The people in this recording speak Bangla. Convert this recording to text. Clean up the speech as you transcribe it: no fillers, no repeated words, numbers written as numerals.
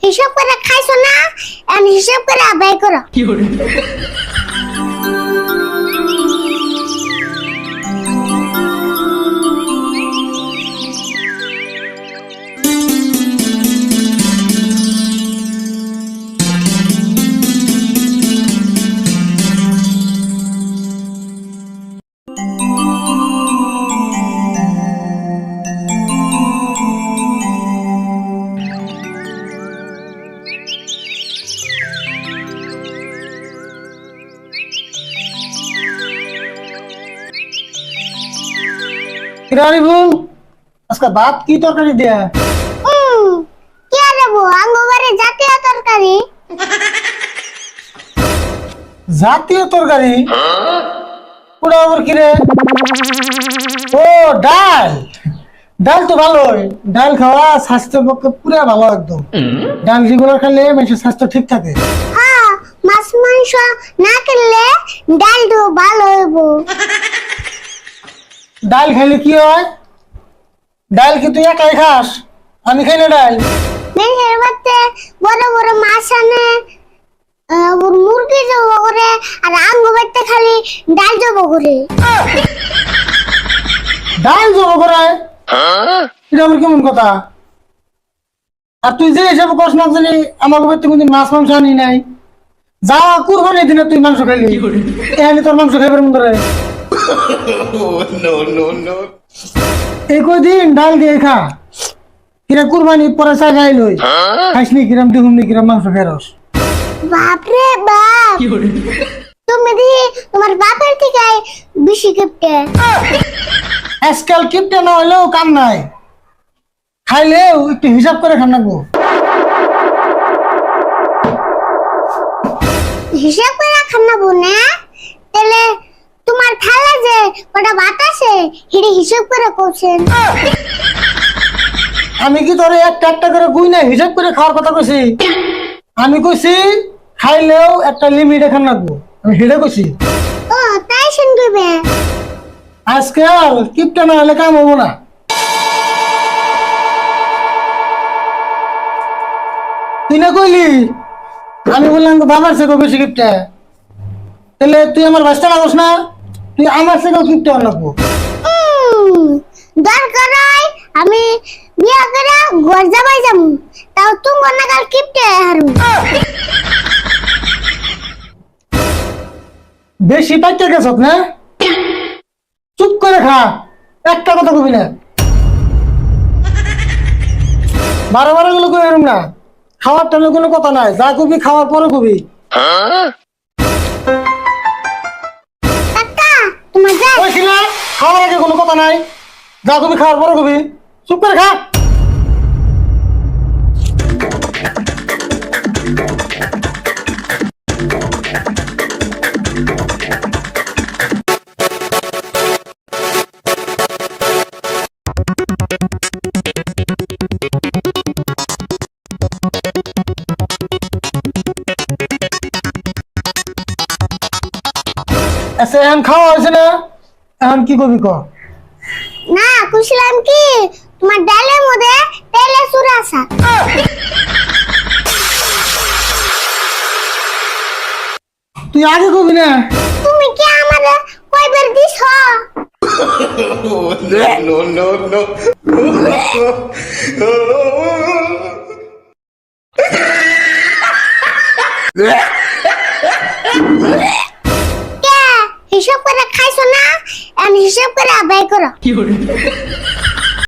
হিসাব করে খাইছো না, আমি হিসাব করে ব্যয় করো। আজকে ভাত কি তরকারি দেয়া? কি আর দেবো, আঙ্গবারে জাতীয় তরকারি। জাতীয় তরকারি? ওটা আবার কি রে? ও ডাল। ডাল তো ভালোই, ডাল খাওয়া স্বাস্থ্যের পক্ষে পুরো ভালো একদম। ডাল রেগুলার খেলে মানুষের স্বাস্থ্য ঠিক থাকে। হ্যাঁ, মাছ মাংস না খেলে ডাল তো ভালো হইব। ডাল খাইলে কি হয়? ডাল কি তুই একাই খাস? আমি খাই না ডাল। মেঘের বাড়িতে বড় বড় মাছ আনে, মুরগি জব করে, আর আঙ্গু বাড়িতে খালি ডাল জব করে। ডাল জব করায়? এটা আমার কেমন কথা? আর তুই যে হিসাবে কস না জানি আমার বাড়িতে কোনদিন মাছ মাংস আনি নাই। যা কুরবানির দিনে তুই মাংস খাইলি, এখানে তোর মাংস খাইবার মন করে। এই কদিন ডাল দিয়ে খা, কিরা কুরবানি পরে চা খাই লই খাইসনি কিরাম দেখুন কিরাম মাংস ফেরস। বাপরে বাপ, তুমি দি তোমার বাপের থেকে বেশি কিপটে। আজকাল কিপটে না হলেও কাম নাই, খাইলেও একটু হিসাব করে খান লাগবো। হিসাব করে খানা বোনা, তাহলে তোমার থালা যে ওটা বাতাসে হিড়ে হিসাব করে করছেন। আমি কি তোরে একটা একটা করে গুই না হিসাব করে খাওয়ার কথা কইছি? আমি কইছি খাইলেও একটা লিমিটে খান লাগবো, আমি হেডে কইছি। ও তাই শুনবে, আজকাল কিপটে না হলে কাম হবো না। তুই না কইলি আমি বললাম তো বাবার থেকে বেশি কিপটে, তাহলে তুই আমার বাচ্চা লাগস না? তুই আমার থেকেও কিপটে লাগবো। দরকার হয় আমি বিয়া করে ঘর যাবাই যাবো, তাও তুমি নাগাল কিপটে হারু। বেশি পাইতে গেছ না? চুপ করে খা, একটা কথা কবি না। বারো বারো গুলো কই এরম না, খাওয়ার টাইমে কোনো কথা নাই, যা কবি খাওয়ার পরে কবি। কাকা তোমার যা কইছি না খাওয়ার আগে কোনো কথা নাই, যা কবি খাওয়ার পরে কবি। চুপ করে খা। আচ্ছা এখন খাওয়া হয়েছে না, এখন কি করবি ক? না কুছিলাম কি তোমার ডালের মধ্যে তেলে চুরাসা। তুই আগে কবি না। তুমি কি আমারে কয়বার দিছ? কে হিসাব করে খাইছো না, আমি হিসাব করে ব্যয় করো।